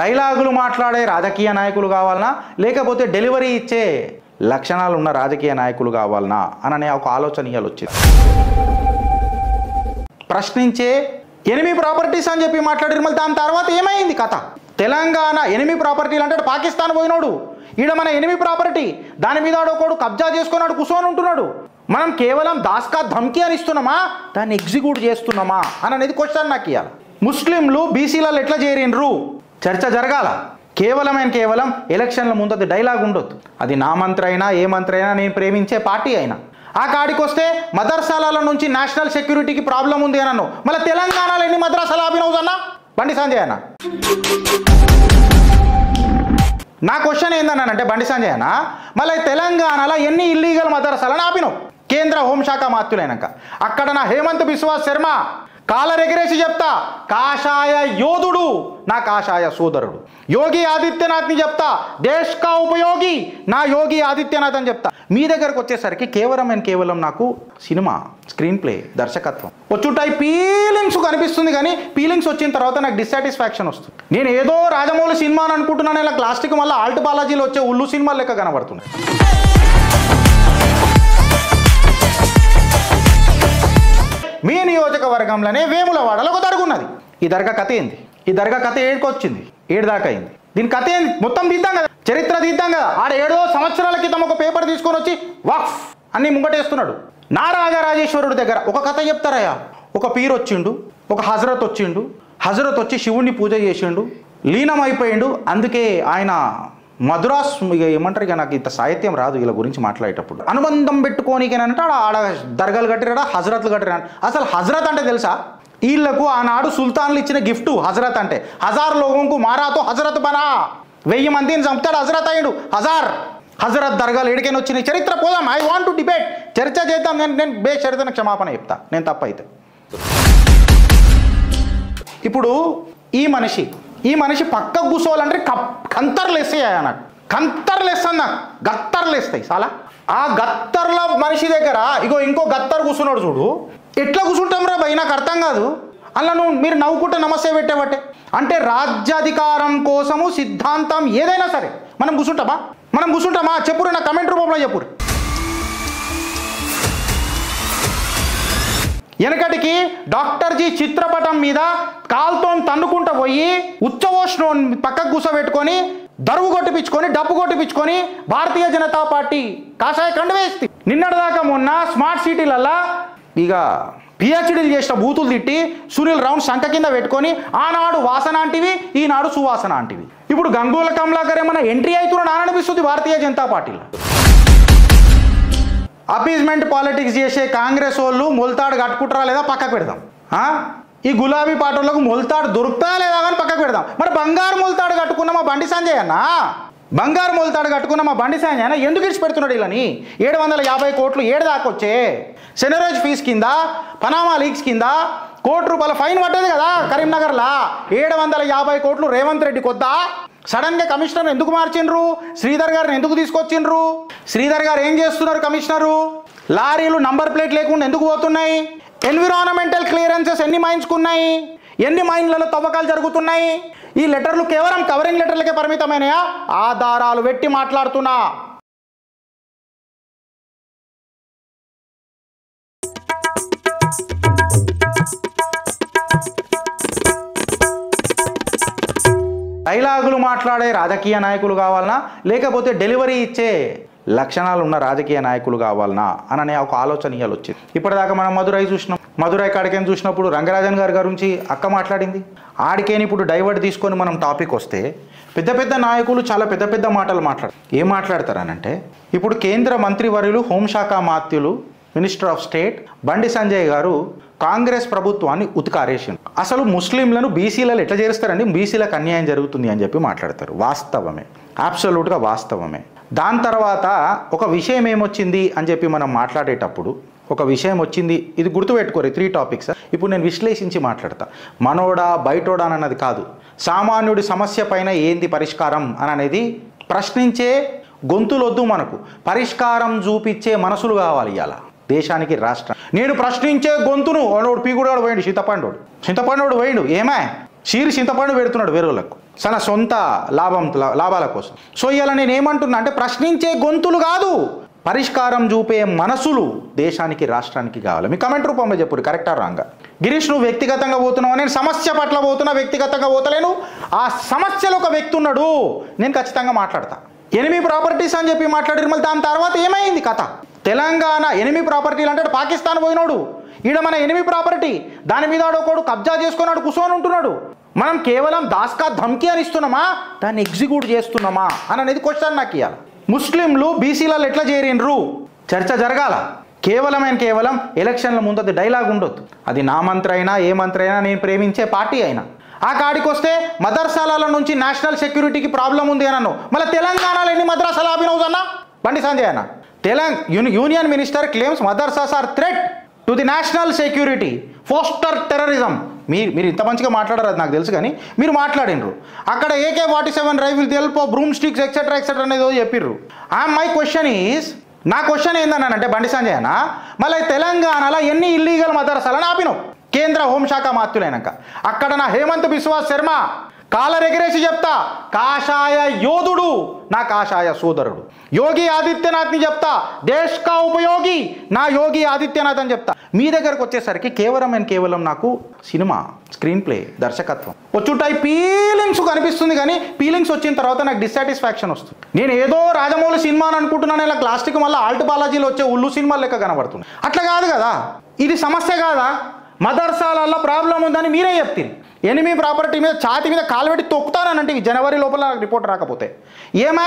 డైలాగులు మాట్లాడే రాజకీయ నాయకులు కావాలనా లేకపోతే డెలివరీ ఇచ్చే లక్షణాలు ఉన్న రాజకీయ నాయకులు కావాలనా అనే ఒక ఆలోచన ఇయాల వచ్చింది. ప్రశ్నించే ఎనిమి ప్రాపర్టీస్ అని చెప్పి మాట్లాడారు. మళ్ళీ దాని తర్వాత ఏమైంది కథ? తెలంగాణ ఎనిమి ప్రాపర్టీలు అంటే పాకిస్తాన్ పోయినాడు, ఈడ మన ఎనిమి ప్రాపర్టీ, దాని మీద ఒకడు కబ్జా చేసుకున్నాడు, కూర్చొని ఉంటున్నాడు. మనం కేవలం దాస్కా ధమ్కి అని ఇస్తున్నామా, దాన్ని ఎగ్జిక్యూట్ చేస్తున్నామా అని అనేది క్వశ్చన్ నాకు ఇవ్వాలి. ముస్లింలు బీసీలలో ఎట్లా చేరిండ్రు చర్చ జరగాల. కేవలం ఎలక్షన్ల ముందు అది డైలాగ్ ఉండొద్దు. అది నా మంత్రి అయినా ఏ మంత్రి అయినా, నేను ప్రేమించే పార్టీ అయినా. ఆ కాడికి వస్తే మదర్సాల నుంచి నేషనల్ సెక్యూరిటీకి ప్రాబ్లం ఉంది అని అన్నావు. మళ్ళీ తెలంగాణలో ఎన్ని మద్రాసాలు ఆపినవు అన్న బండి సంజయ్ అన్న? నా క్వశ్చన్ ఏందన్నానంటే బండి సంజయ్ అన్న, మళ్ళీ తెలంగాణలో ఎన్ని ఇల్లీగల్ మదర్సాలను ఆపినావు? కేంద్ర హోంశాఖ మాత్యులైనాక అక్కడ నా హేమంత్ బిశ్వాస్ శర్మ కాలర్ ఎగరేసి చెప్తా, కాషాయ యోధుడు నా కాషాయ సోదరుడు. యోగి ఆదిత్యనాథ్ని చెప్తా, దేశ్ కా ఉపయోగి నా యోగి ఆదిత్యనాథ్ అని చెప్తా. మీ దగ్గరకు వచ్చేసరికి కేవలం నాకు సినిమా స్క్రీన్ ప్లే దర్శకత్వం వచ్చుంటాయి, ఫీలింగ్స్ కనిపిస్తుంది. కానీ ఫీలింగ్స్ వచ్చిన తర్వాత నాకు డిస్సాటిస్ఫాక్షన్ వస్తుంది. నేను ఏదో రాజమౌళి సినిమా అని అనుకుంటున్నాను, ఇలా లాస్ట్కి మళ్ళీ ఆల్ట్ బాలాజీలో వచ్చే ఉల్లు సినిమాలు లెక్క కనబడుతున్నాయి. మీ నియోజకవర్గంలోనే వేములవాడలో ఒక దర్గా ఉన్నది. ఈ దర్గా కథ ఏంది? ఈ దర్గా కథ ఏడుకొచ్చింది, ఏడు దాకా అయింది. దీని కథ ఏంది? మొత్తం తీద్దాం కదా, చరిత్ర తీద్దాం కదా. ఆడ 7 సంవత్సరాల క్రితం ఒక పేపర్ తీసుకొని వచ్చి వక్ఫ్ అన్ని ముంగటేస్తున్నాడు. నా రాజరాజేశ్వరుడి దగ్గర ఒక కథ చెప్తారయ్యా. ఒక పీర్ వచ్చిండు, ఒక హజరత్ వచ్చిండు, హజరత్ వచ్చి శివుణ్ణి పూజ చేసిండు, లీనం అయిపోయిండు. అందుకే ఆయన మద్రాస్ ఏమంటారు, ఇక నాకు ఇంత సాహిత్యం రాదు వీళ్ళ గురించి మాట్లాడేటప్పుడు. అనుబంధం పెట్టుకోనికేనంటే ఆడ దర్గాలు కట్టిరాడా, హజరత్లు కట్టిరా. అసలు హజరత్ అంటే తెలుసా? వీళ్లకు ఆనాడు సుల్తాన్లు ఇచ్చిన గిఫ్ట్ హజరత్ అంటే. 1000 లోగంకు మారాతో హజరత్ బనా, 1000 మందిని చంపుతాడు హజరత్ అయ్యాడు. హజరత్ దర్గాలు ఎడికైనా వచ్చినాయి. చరిత్ర పోదాం, ఐ వాంట్ టు డిబేట్, చర్చ చేద్దాం. నేను బేషరతన క్షమాపణ చెప్తా, నేను తప్పైతే. ఇప్పుడు ఈ మనిషి పక్కకు కూర్చోవాలంటే కంతర్లు వేస్తాయి నాకు, కంతర్లు వేస్తాను నాకు, గత్తర్లు వేస్తాయి చాలా. ఆ గత్తర్ల మనిషి దగ్గర ఇంకో గత్తర్ కూర్చున్నాడు చూడు, ఎట్లా కూర్చుంటాం రా భయ్, నాకు అర్థం కాదు. అలా మీరు నవ్వుకుంటే నమస్తే పెట్టేవట్టే. అంటే రాజ్యాధికారం కోసము సిద్ధాంతం ఏదైనా సరే మనం కూర్చుంటామా? చెప్పురు, నా కమెంట్ రూపంలో చెప్పురు. వెనకటికి డాక్టర్ జీ చిత్రపటం మీద కాల్తో తన్నుకుంటూ పోయి ఉచ్చవోష్ణం పక్కకు కూర్చోబెట్టుకొని దరువు కొట్టిపించుకొని డబ్బు కొట్టిపించుకొని భారతీయ జనతా పార్టీ కాషాయ కండువేస్తి. నిన్నటిదాకా మొన్న స్మార్ట్ సిటీలల్లా ఇక పిహెచ్డీలు చేసిన బూతులు తిట్టి సునీల్ రౌండ్ శంఖ కింద పెట్టుకొని ఆనాడు వాసన అంటివి, ఈనాడు సువాసన అంటివి. ఇప్పుడు గంగూల కమలాకర్ ఏమన్నా ఎంట్రీ అవుతున్నాడు అనిపిస్తుంది భారతీయ జనతా పార్టీలో. అపీజ్మెంట్ పాలిటిక్స్ చేసే కాంగ్రెస్ వాళ్ళు మొలతాడు కట్టుకుంటారా లేదా పక్కకు పెడదాం. ఈ గులాబీ పార్టీలకు మొలతాడు దొరుకుతారా లేదా కానీ పక్కకు పెడదాం. మరి బంగారు మొలతాడు కట్టుకున్న మా బండి సంజయ్ అన్న, ఎందుకు ఇచ్చి పెడుతున్నాడు వీళ్ళని? 750 కోట్లు ఏడు దాకా వచ్చే సెనరేజ్ ఫీజు కింద, పనామా లీక్స్ కింద ₹1 కోటి ఫైన్ పడ్డది కదా కరీంనగర్లా. 750 కోట్లు రేవంత్ రెడ్డి కొద్దా. సడన్గా కమిషనర్ ఎందుకు మార్చిండ్రు? శ్రీధర్ గారిని ఎందుకు తీసుకొచ్చిండ్రు? శ్రీధర్ గారు ఏం చేస్తున్నారు? కమిషనరు లారీలు నంబర్ ప్లేట్ లేకుండా ఎందుకు పోతున్నాయి? ఎన్విరాన్మెంటల్ క్లియరెన్సెస్ ఎన్ని మైన్స్కున్నాయి? ఎన్ని మైన్లలో తవ్వకాలు జరుగుతున్నాయి? ఈ లెటర్లు కేవలం కవరింగ్ లెటర్లకే పరిమితమైనయా? ఆధారాలు పెట్టి మాట్లాడుతున్నా. డైలాగులు మాట్లాడే రాజకీయ నాయకులు కావాలనా లేకపోతే డెలివరీ ఇచ్చే లక్షణాలు ఉన్న రాజకీయ నాయకులు కావాలనా అనే ఒక ఆలోచన ఇయాల వచ్చింది. ఇప్పటిదాకా మనం మధురై చూసినాం. మధురై కాడికేని చూసినప్పుడు రంగరాజన్ గారి గురించి అక్క మాట్లాడింది. ఆడికేని ఇప్పుడు డైవర్ట్ తీసుకొని మనం టాపిక్ వస్తే పెద్ద నాయకులు చాలా పెద్ద మాటలు ఏం మాట్లాడతారనంటే, ఇప్పుడు కేంద్ర మంత్రివర్యులు హోంశాఖ మాత్యులు మినిస్టర్ ఆఫ్ స్టేట్ బండి సంజయ్ గారు కాంగ్రెస్ ప్రభుత్వాన్ని ఉతికారేసిండు. అసలు ముస్లింలను బీసీలలో ఎట్లా చేరుస్తారండి, బీసీలకు అన్యాయం జరుగుతుంది అని చెప్పి మాట్లాడతారు. వాస్తవమే, అబ్సల్యూట్గా వాస్తవమే. దాని తర్వాత ఒక విషయం ఏమొచ్చింది అని చెప్పి మనం మాట్లాడేటప్పుడు ఒక విషయం వచ్చింది. ఇది గుర్తుపెట్టుకోరు, 3 టాపిక్స్. ఇప్పుడు నేను విశ్లేషించి మాట్లాడతా. మనోడా బయటోడా అన్నది కాదు, సామాన్యుడి సమస్య పైన ఏంది పరిష్కారం అనేది ప్రశ్నించే గొంతులొద్దు. మనకు పరిష్కారం చూపించే మనసులు కావాలి ఇవాళ దేశానికి, రాష్ట్రం. నేను ప్రశ్నించే గొంతును వాడు పీగుడు పోయిండు, చింతపండు పోయిండు. ఏమే చీరి చింతపండు పెడుతున్నాడు వేరేళ్ళకు. తన సొంత లాభాల కోసం. సో ఇలా నేను ఏమంటున్నా అంటే ప్రశ్నించే గొంతులు కాదు, పరిష్కారం చూపే మనసులు దేశానికి రాష్ట్రానికి కావాలి. మీ కమెంట్ రూపంలో చెప్పు కరెక్టా రాంగా. గిరీష్ నువ్వు వ్యక్తిగతంగా పోతున్నావు, నేను సమస్య పట్ల పోతున్నా, వ్యక్తిగతంగా పోతలేను. ఆ సమస్యలో ఒక వ్యక్తి ఉన్నాడు, నేను ఖచ్చితంగా మాట్లాడతా. ఎనిమి ప్రాపర్టీస్ అని చెప్పి మాట్లాడారు, మళ్ళీ దాని తర్వాత ఏమైంది కథ? తెలంగాణ ఎనిమి ప్రాపర్టీలు అంటే పాకిస్తాన్ పోయినాడు, ఈడ మన ఎనిమి ప్రాపర్టీ, దాని మీద ఒకడు కబ్జా చేసుకున్నాడు, కూర్చొని ఉంటున్నాడు. మనం కేవలం దాస్కా ధమ్కి అని ఇస్తున్నామా, దాన్ని ఎగ్జిక్యూట్ చేస్తున్నామా అని అనేది క్వశ్చన్ నాకు ఇవ్వాలి. ముస్లింలు బీసీలలో ఎట్లా చేరిండ్రు చర్చ జరగాల. కేవలం ఎలక్షన్ల ముందు అది డైలాగ్ ఉండొద్దు. అది నా మంత్రి అయినా ఏ మంత్రి అయినా, నేను ప్రేమించే పార్టీ అయినా. ఆ కాడికి వస్తే మదర్సాల నుంచి నేషనల్ సెక్యూరిటీకి ప్రాబ్లం ఉంది అని అన్నావు. మళ్ళీ తెలంగాణలో ఎన్ని మద్రసాలు ఆపినవు అన్న బండి సంజయ్ అన్న? Union minister claims madrasas are threat to the national security, foster terrorism. మీరు ఇంత మంచిగా మాట్లాడారు, అది నాకు తెలుసు, కానీ మీరు మాట్లాడినరు. అక్కడ AK-47 రైఫిల్ తెలుపు, బ్రూమ్ స్టిక్స్ ఎక్సెట్రా అనేది చెప్పిర్రు. మై క్వశ్చన్ ఈజ్, నా క్వశ్చన్ ఏందన్నానంటే బండి సంజయ్ అన్న, మళ్ళీ తెలంగాణలో ఎన్ని ఇల్లీగల్ మదర్సాలను ఆపినావు కేంద్ర హోంశాఖ మాత్యులైనాక? అక్కడ నా హేమంత్ బిశ్వా శర్మ కాలర్ ఎగరేసి చెప్తా, కాషాయ యోధుడు నా కాషాయ సోదరుడు. యోగి ఆదిత్యనాథ్ని చెప్తా, దేశ్ కా ఉపయోగి నా యోగి ఆదిత్యనాథ్ అని చెప్తా. మీ దగ్గరకు వచ్చేసరికి కేవలం నాకు సినిమా, స్క్రీన్ ప్లే, దర్శకత్వం వచ్చుంటాయి, ఫీలింగ్స్ కనిపిస్తుంది. కానీ ఫీలింగ్స్ వచ్చిన తర్వాత నాకు డిస్సాటిస్ఫాక్షన్ వస్తుంది. నేను ఏదో రాజమౌళి సినిమా అని అనుకుంటున్నాను, ఇలా లాస్ట్కి మళ్ళీ ఆల్ట్ బాలాజీలో వచ్చే ఉల్లు సినిమాలు లెక్క కనబడుతుంది. అట్లా కాదు కదా, ఇది సమస్య కాదా? మదర్సాలలో ప్రాబ్లం ఉందని మీరే చెప్తారు. ఎనిమి ప్రాపర్టీ మీద ఛాతి మీద కాలు పెట్టి తొక్కుతానంటే జనవరి లోపల రిపోర్ట్ రాకపోతే ఏమా?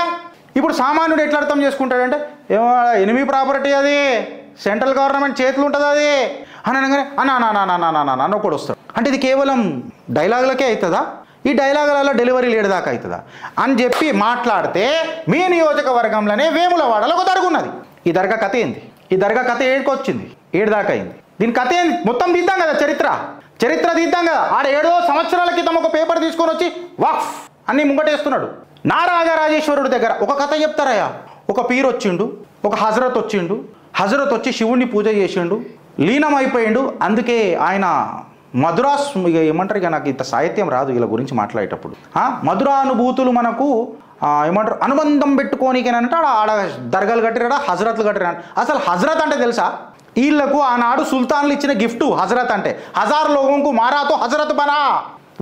ఇప్పుడు సామాన్యుడు ఎట్లా అర్థం చేసుకుంటాడంటే, ఏమో ఎనిమి ప్రాపర్టీ అది సెంట్రల్ గవర్నమెంట్ చేతులు ఉంటుంది అది అని అనగానే అన్న ఒకడు వస్తాడు. అంటే ఇది కేవలం డైలాగులకే అవుతుందా? ఈ డైలాగులలో డెలివరీ లేడు దాకా అవుతుందా అని చెప్పి మాట్లాడితే, మీ నియోజకవర్గంలోనే వేములవాడలో ఒక దర్గా ఉన్నది. ఈ దర్గా కథ ఏంది? ఈ దర్గా కథ ఏడుకొచ్చింది, ఏడు దాకా అయింది. దీని కథ ఏంది? మొత్తం తీద్దాం కదా, చరిత్ర తీద్దాం కదా. ఆడ 7 సంవత్సరాల క్రితం ఒక పేపర్ తీసుకొని వచ్చి వక్ఫ్ అన్ని ముంగటేస్తున్నాడు. నా రాజరాజేశ్వరుడి దగ్గర ఒక కథ చెప్తారయ్యా. ఒక పీర్ వచ్చిండు, ఒక హజరత్ వచ్చిండు, హజరత్ వచ్చి శివుణ్ణి పూజ చేసిండు, లీనం అయిపోయిండు. అందుకే ఆయన మధురాస్, ఏమంటారు, ఇక నాకు ఇంత సాహిత్యం రాదు వీళ్ళ గురించి మాట్లాడేటప్పుడు. మధురానుభూతులు మనకు ఏమంటారు, అనుబంధం పెట్టుకోనికేనంటే ఆడ దర్గాలు కట్టిరాడా, హజరత్లు కట్టిరా. అసలు హజరత్ అంటే తెలుసా? వీళ్లకు ఆనాడు సుల్తాన్లు ఇచ్చిన గిఫ్ట్ హజరత్ అంటే. 1000 లోగంకు మారాతో హజరత్ బనా,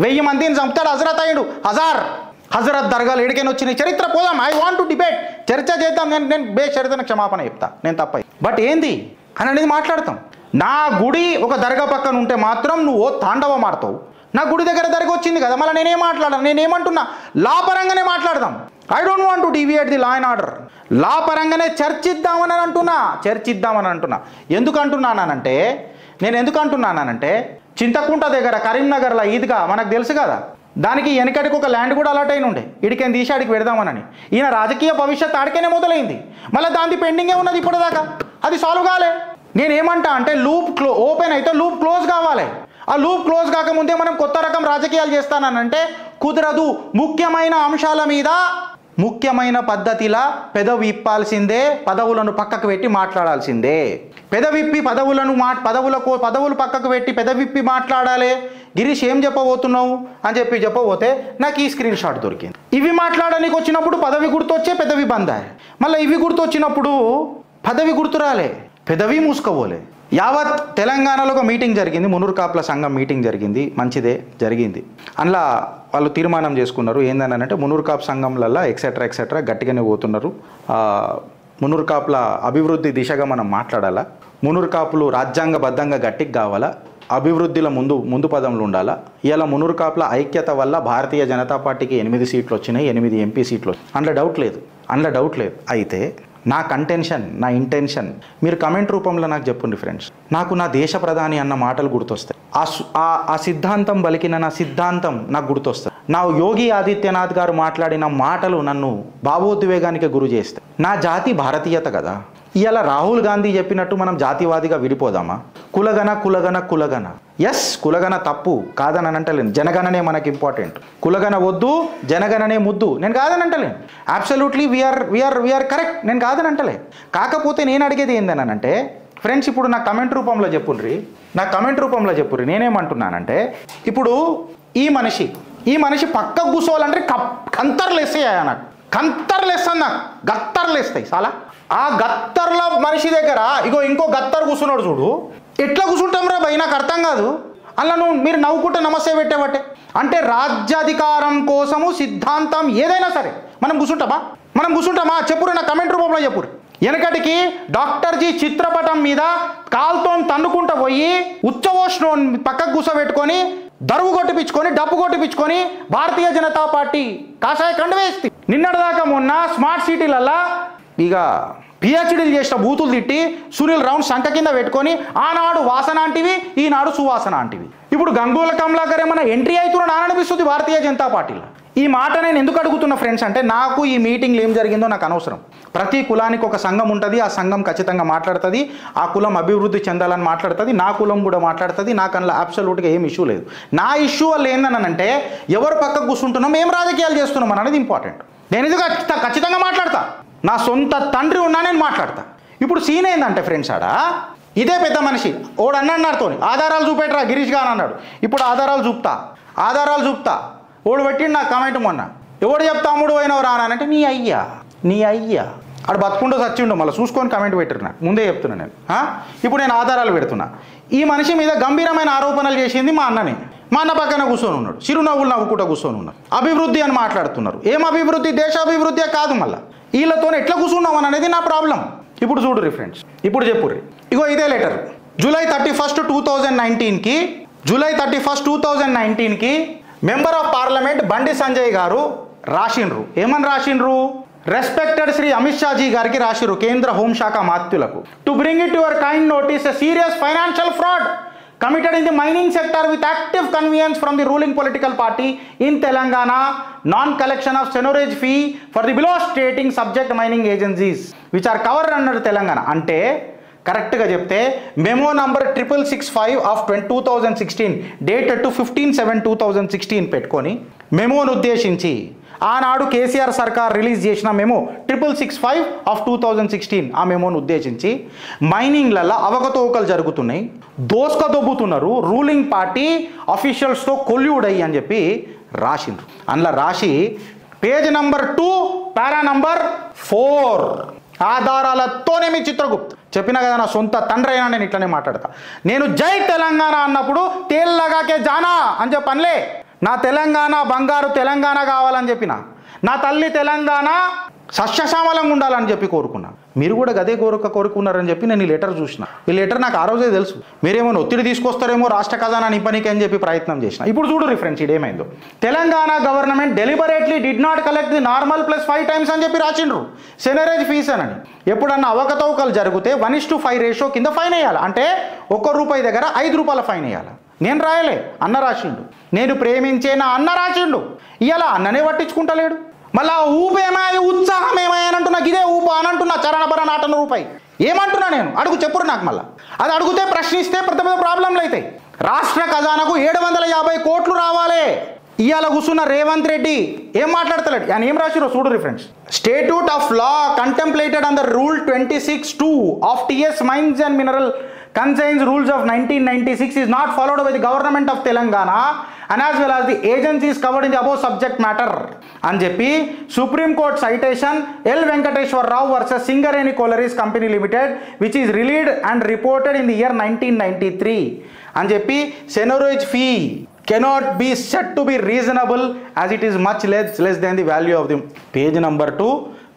1000 మందిని చంపుతాడు హజరత్ అయ్యాడు. హజరత్ దర్గాలు ఎడికైనా వచ్చినాయి. చరిత్ర పోదాం, ఐ వాంట్ టు డిబేట్, చర్చ చేద్దాం. నేను బేషరతన క్షమాపణ చెప్తా, నేను తప్ప. బట్ ఏంది అని అనేది మాట్లాడతాం. నా గుడి ఒక దర్గా పక్కన ఉంటే మాత్రం నువ్వు తాండవం ఆడతావు. నా గుడి దగ్గర దర్గా వచ్చింది కదా, మళ్ళీ నేనేం మాట్లాడాను? నేనేమంటున్నా, లా పరంగానే మాట్లాడదాం. I don't want to deviate the law and order. Law పరంగానే చర్చిద్దామని అంటున్నా. ఎందుకు అంటున్నానంటే చింతకుంట దగ్గర కరీంనగర్లో ఈద్గా మనకు తెలుసు కదా, దానికి వెనకటికి ఒక ల్యాండ్ కూడా అలాట్ అయిన ఉండే. ఇడికేం తీసి ఆడికి పెడదామనని. ఈయన రాజకీయ భవిష్యత్ ఆడికేనే మొదలైంది. మళ్ళీ దాని పెండింగే ఉన్నది ఇప్పటిదాకా, అది సాల్వ్ కాలే. నేనేమంటా అంటే లూప్ ఓపెన్ అయితే లూప్ క్లోజ్ కావాలి. ఆ లూప్ క్లోజ్ కాకముందే మనం కొత్త రకం రాజకీయాలు చేస్తానంటే కుదరదు. ముఖ్యమైన అంశాల మీద ముఖ్యమైన పద్ధతిలా పెదవి విప్పాల్సిందే, పదవులను పక్కకు పెట్టి మాట్లాడాల్సిందే. పెదవిప్పి పదవులు పక్కకు పెట్టి పెదవిప్పి మాట్లాడాలి. గిరీష్ ఏం చెప్పబోతున్నావు అని చెప్పబోతే నాకు ఈ స్క్రీన్ షాట్ దొరికింది. ఇవి మాట్లాడడానికి వచ్చినప్పుడు పదవి గుర్తొచ్చే పెదవి బందా, మళ్ళీ ఇవి గుర్తొచ్చినప్పుడు పదవి గుర్తురాలే, పెదవి మూసుకోపోలే. యావత్ తెలంగాణలో ఒక మీటింగ్ జరిగింది, మునూరు కాపుల సంఘం మీటింగ్ జరిగింది, మంచిదే జరిగింది. అందులో వాళ్ళు తీర్మానం చేసుకున్నారు ఏందనంటే మునూరు కాపు సంఘంలలో ఎక్సెట్రా గట్టిగానే పోతున్నారు. మునూరు కాపుల అభివృద్ధి దిశగా మనం మాట్లాడాలా, మునూరు కాపులు రాజ్యాంగబద్ధంగా గట్టికి కావాలా, అభివృద్ధిలో ముందు పదంలో ఉండాలా. ఇలా మునూరు కాపుల ఐక్యత వల్ల భారతీయ జనతా పార్టీకి 8 సీట్లు వచ్చినాయి, 8 ఎంపీ సీట్లు. అందులో డౌట్ లేదు. అయితే నా కంటెన్షన్, నా ఇంటెన్షన్ మీరు కమెంట్ రూపంలో నాకు చెప్పండి ఫ్రెండ్స్. నాకు నా దేశ ప్రధాని అన్న మాటలు గుర్తొస్తాయి. ఆ సిద్ధాంతం బలికిన నా సిద్ధాంతం నాకు గుర్తొస్తుంది. నా యోగి ఆదిత్యనాథ్ గారు మాట్లాడిన మాటలు నన్ను భావోద్వేగానికి గురి చేస్తాయి. నా జాతి భారతీయత కదా. ఇలా రాహుల్ గాంధీ చెప్పినట్టు మనం జాతివాదిగా విడిపోదామా? కులగన ఎస్, కులగన తప్పు కాదని అంటలేను. జనగణనే మనకి ఇంపార్టెంట్. కులగన వద్దు, జనగణనే ముద్దు, నేను కాదని అంటలేను. అబ్సల్యూట్లీ వీఆర్ కరెక్ట్, నేను కాదని అంటలే. కాకపోతే నేను అడిగేది ఏందనంటే ఫ్రెండ్స్, ఇప్పుడు నా కమెంట్ రూపంలో చెప్పుర్రి, నేనేమంటున్నానంటే ఇప్పుడు ఈ ఈ మనిషి పక్కకు కూర్చోవాలంటే కంతర్లు వేస్తాయి నాకు, కంతర్లు వేస్తాను నాకు, గత్తర్లు వేస్తాయి చాలా. ఆ గత్తర్ల మనిషి దగ్గర ఇగో ఇంకో గత్తర్ కూర్చున్నాడు చూడు, ఎట్లా కూర్చుంటాం రా భయ్, నాకు అర్థం కాదు. అలా మీరు నవ్వుకుంటే నమస్తే పెట్టేవట్టే. అంటే రాజ్యాధికారం కోసము సిద్ధాంతం ఏదైనా సరే మనం కూర్చుంటామా చెప్పురు, నా కమెంట్ రూపంలో చెప్పురు. వెనకటికి డాక్టర్ జీ చిత్రపటం మీద కాల్తో తన్నుకుంటూ పోయి ఉచ్చవోష్ణం పక్కకు కూర్చోబెట్టుకొని దరువు కొట్టిపించుకొని డబ్బు కొట్టిపించుకొని భారతీయ జనతా పార్టీ కాషాయ కండువేస్తుంది. నిన్నటిదాకా మొన్న స్మార్ట్ సిటీలల్లా ఇక పిహెచ్డీలు చేసిన బూతులు తిట్టి సునీల్ రౌండ్ సంఖ కింద పెట్టుకొని ఆనాడు వాసన అంటివి, ఈనాడు సువాసన అంటివి. ఇప్పుడు గంగూల కమలాకర్ ఏమన్నా ఎంట్రీ అవుతున్నాడు అని అనిపిస్తుంది భారతీయ జనతా పార్టీలో. ఈ మాట నేను ఎందుకు అడుగుతున్నా ఫ్రెండ్స్ అంటే, నాకు ఈ మీటింగ్లో ఏం జరిగిందో నాకు అనవసరం. ప్రతి కులానికి ఒక సంఘం ఉంటుంది, ఆ సంఘం ఖచ్చితంగా మాట్లాడుతుంది, ఆ కులం అభివృద్ధి చెందాలని మాట్లాడుతుంది, నా కులం కూడా మాట్లాడుతుంది. నాకు అందులో అబ్సల్యూట్గా ఏం ఇష్యూ లేదు. నా ఇష్యూ వల్ల ఏందనంటే ఎవరు పక్కకు కూర్చుంటున్నాం, ఏం రాజకీయాలు చేస్తున్నాం అనేది ఇంపార్టెంట్. నేను ఇది ఖచ్చితంగా మాట్లాడతా, నా సొంత తండ్రి ఉన్నా నేను మాట్లాడతా. ఇప్పుడు సీన్ ఏంటంటే ఫ్రెండ్స్, ఆడ ఇదే పెద్ద మనిషి ఓడు అన్నాడుతో ఆధారాలు చూపెట్టరా గిరీష్ గారు అన్నాడు. ఇప్పుడు ఆధారాలు చూపుతా ఓడు పెట్టిండు నాకు కామెంట్ మొన్న, ఎవడు చెప్తా అమ్ముడు పోయినవు రానంటే నీ అయ్యా ఆడు బతుకుంటూ చచ్చిండు, మళ్ళీ చూసుకొని కామెంట్ పెట్టరు. నాకు ముందే చెప్తున్నా నేను. ఇప్పుడు నేను ఆధారాలు పెడుతున్నా. ఈ మనిషి మీద గంభీరమైన ఆరోపణలు చేసింది మా అన్ననే. మా అన్న పక్కన కూర్చొని ఉన్నాడు, చిరునవ్వులు నవ్వుకుంటూ కూర్చొని ఉన్నాడు. అభివృద్ధి అని మాట్లాడుతున్నారు. ఏం అభివృద్ధి? దేశాభివృద్ధి కాదు. మళ్ళీ వీళ్ళతో ఎట్లా కూర్చున్నాం అనేది నా ప్రాబ్లం. ఇప్పుడు చూడుర్రి ఫ్రెండ్స్, ఇప్పుడు చెప్పుర్రి. ఇగో ఇదే లెటర్ జూలై 31, 2019కి member of parliament Bandi Sanjay garu రాసిండ్రు. ఏమని రాసిండ్రు? రెస్పెక్టెడ్ శ్రీ అమిత్ షా జీ గారికి రాసిరు, కేంద్ర హోంశాఖ మాత్యులకు. To bring it your kind notice a serious financial fraud committed in the mining sector with active connivance from the ruling political party in Telangana, non-collection of seigniorage fee for the below stating subject mining agencies which are covered under Telangana. అంటే కరెక్ట్గా చెప్తే memo number 6665 of 2016 dated to 15/7/2016 పెట్టుకొని మెమోను ఉద్దేశించి ఆనాడు కేసీఆర్ సర్కార్ release చేసిన memo 6665 of 2016 ఆ మెమోను ఉద్దేశించి మైనింగ్లలో అవకతవకలు జరుగుతున్నాయి, దోసుకదొబ్బుతున్నారు, రూలింగ్ పార్టీ అఫీషియల్స్తో కొల్యూడ్ అయ్యి అని చెప్పి రాసిండ్రు. అందులో రాసి పేజ్ నంబర్ 2 పారా నంబర్ 4 ఆధారాలతోనే మీ చిత్రగుప్త చెప్పినా కదా, నా సొంత తండ్రి అయినా నేను ఇట్లనే మాట్లాడతా. నేను జై తెలంగాణ అన్నప్పుడు తేల్లగాకే జానా అని చెప్పనులే. నా తెలంగాణ బంగారు తెలంగాణ కావాలని చెప్పిన, నా తల్లి తెలంగాణ సస్యశ్యామలంగా ఉండాలని చెప్పి కోరుకున్నా. మీరు కూడా గదే కోరుకున్నారని చెప్పి నేను ఈ లెటర్ చూసిన. ఈ లెటర్ నాకు ఆ రోజే తెలుసు. మీరేమో ఒత్తిడి తీసుకొస్తారేమో రాష్ట్ర ఖజానా నింపనీకి అని చెప్పి ప్రయత్నం చేసిన. ఇప్పుడు చూడు రిఫరెన్స్ ఇదేమైందో. Telangana government deliberately did not collect the normal +5 times అని చెప్పి రాసిండ్రు సెనరేజ్ ఫీస్ అని. ఎప్పుడన్నా అవకతవకలు జరిగితే 1:5 రేషియో కింద ఫైన్ వేయాలి. అంటే ₹1 దగ్గర ₹5 ఫైన్ వేయాలి. నేను రాయలే, అన్న రాసిండు. నేను ప్రేమించే నా అన్న రాసిండు. ఇలా అన్ననే పట్టించుకుంటలేడు. మళ్ళా ఊపేమాయి ఉత్సాహం ఏమాయనంటూ నాకు ఇదే ఊప అని అంటున్నా. చరణభర నాటన రూపాయి ఏమంటున్నా నేను అడుగు చెప్పురు నాకు. మళ్ళీ అది అడిగితే ప్రశ్నిస్తే పెద్ద పెద్ద ప్రాబ్లంలు అవుతాయి. రాష్ట్ర ఖజానాకు 750 కోట్లు రావాలి. ఇవాళ కూర్చున్న రేవంత్ రెడ్డి ఏం మాట్లాడతలేడు. ఆయన ఏం రాసిరో చూడు reference. Statute of law contemplated under rule 26(2) of TS mines and mineral contains rules of 1996 is not followed by the government of Telangana and as well as the agencies covered in the above subject matter అని చెప్పి supreme court citation L Venkateswara Rao versus Singareni collieries company limited which is relied and reported in the year 1993 అని చెప్పి seigniorage fee cannot be said to be reasonable as it is much less than the value of the page number 2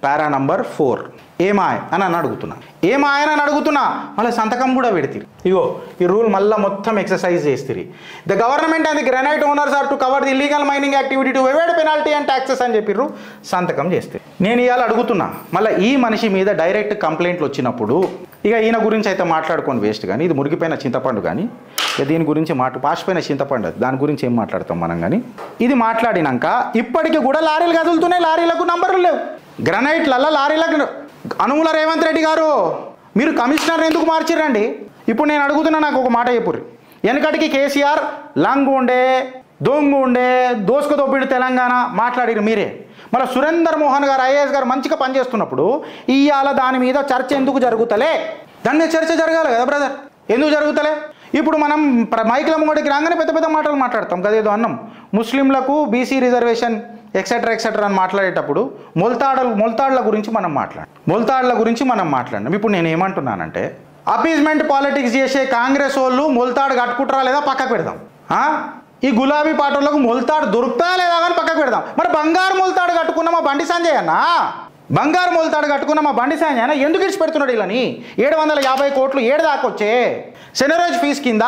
para number 4 ఏమాయ అని అడుగుతున్నా. ఏమాయని అడుగుతున్నా మళ్ళీ సంతకం కూడా పెడతారు. ఇగో ఈ రూల్ మళ్ళీ మొత్తం ఎక్సర్సైజ్ చేస్తారు. The government and the granite owners are to cover the illegal mining activity to avoid penalty and taxes అని చెప్పిర్రు. సంతకం చేస్తారు. నేను ఇవాళ అడుగుతున్నా మళ్ళీ ఈ మనిషి మీద డైరెక్ట్ కంప్లైంట్లు వచ్చినప్పుడు ఇక ఈయన గురించి అయితే మాట్లాడుకొని వేస్ట్, కానీ ఇది మురిగిపోయిన చింతపండు, కానీ దీని గురించి పాసిపోయిన చింతపండు, దాని గురించి ఏం మాట్లాడతాం మనం. కానీ ఇది మాట్లాడినాక ఇప్పటికీ కూడా లారీలు కదులుతున్నాయి, లారీలకు నంబర్లు లేవు. గ్రనైట్లల్లో లారీలకు అనుమూల రేవంత్ రెడ్డి గారు మీరు కమిషనర్ ఎందుకు మార్చిరండి? ఇప్పుడు నేను అడుగుతున్నా, నాకు ఒక మాట చెప్పుర్రి. వెనకటికి కేసీఆర్ లంగు ఉండే, దొంగ ఉండే, దోసుకుదొబ్బిడు తెలంగాణ మాట్లాడిరు మీరే. మళ్ళీ సురేందర్ మోహన్ గారు ఐఏఎస్ గారు మంచిగా పనిచేస్తున్నప్పుడు ఇవాళ దాని మీద చర్చ ఎందుకు జరుగుతలే? దాని మీద చర్చ జరగాలి కదా బ్రదర్, ఎందుకు జరుగుతలే? ఇప్పుడు మనం మైకుల ముంగడికి రాగానే పెద్ద పెద్ద మాటలు మాట్లాడతాం. కదేదో అన్నం ముస్లింలకు బీసీ రిజర్వేషన్ ఎక్సెట్రా ఎక్సెట్రా అని మాట్లాడేటప్పుడు మొల్తాడ్ల గురించి మనం మాట్లాడినాం. ఇప్పుడు నేను ఏమంటున్నానంటే అపీజ్మెంట్ పాలిటిక్స్ చేసే కాంగ్రెస్ వాళ్ళు మొల్తాడు కట్టుకుంటారా లేదా పక్కకు పెడదాం. ఈ గులాబీ పాటలకు మొల్తాడు దొరుకుతారా లేదా కానీ పక్కకు పెడదాం. మరి బంగారు మొల్తాడు కట్టుకున్న మా బండి సంజయ్ అన్న ఎందుకు ఇచ్చి పెడుతున్నాడు వీళ్ళని? 750 కోట్లు ఏడు దాకొచ్చే సెనరేజ్ ఫీజు కింద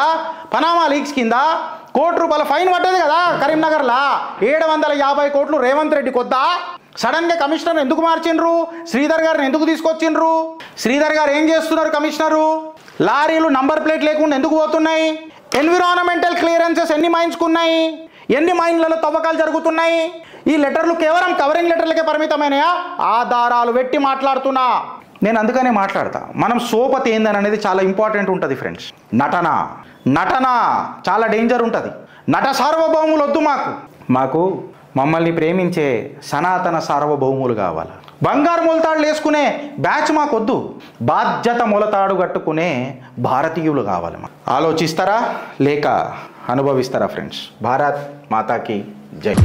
పనామా లీక్స్ కింద ₹1 ఫైన్ పడ్డది కదా కరీంనగర్లా. 750 కోట్లు రేవంత్ రెడ్డి కొద్దా. సడన్గా కమిషనర్ ఎందుకు మార్చిండ్రు? శ్రీధర్ గారిని ఎందుకు తీసుకొచ్చిండ్రు? శ్రీధర్ గారు ఏం చేస్తున్నారు? కమిషనరు లారీలు నంబర్ ప్లేట్ లేకుండా ఎందుకు పోతున్నాయి? ఎన్విరాన్మెంటల్ క్లియరెన్సెస్ ఎన్ని మైన్స్కు ఉన్నాయి? ఎన్ని మైన్లలో తవ్వకాలు జరుగుతున్నాయి? ఈ లెటర్లు కేవలం కవరింగ్ లెటర్లకే పరిమితమైనయా? ఆధారాలు పెట్టి మాట్లాడుతున్నా. నేను అందుకనే మాట్లాడతా. మనం సోపతి ఏందని అనేది చాలా ఇంపార్టెంట్ ఉంటుంది ఫ్రెండ్స్. నటన చాలా డేంజర్ ఉంటుంది. నట సార్వభౌములు వద్దు మాకు మమ్మల్ని ప్రేమించే సనాతన సార్వభౌములు కావాలి. బంగారు మొలతాడులు వేసుకునే బ్యాచ్ మాకొద్దు. బాధ్యత మొలతాడు కట్టుకునే భారతీయులు కావాలి. ఆలోచిస్తారా లేక అనుభవిస్తారా ఫ్రెండ్స్? భారత్ మాతాకి జై.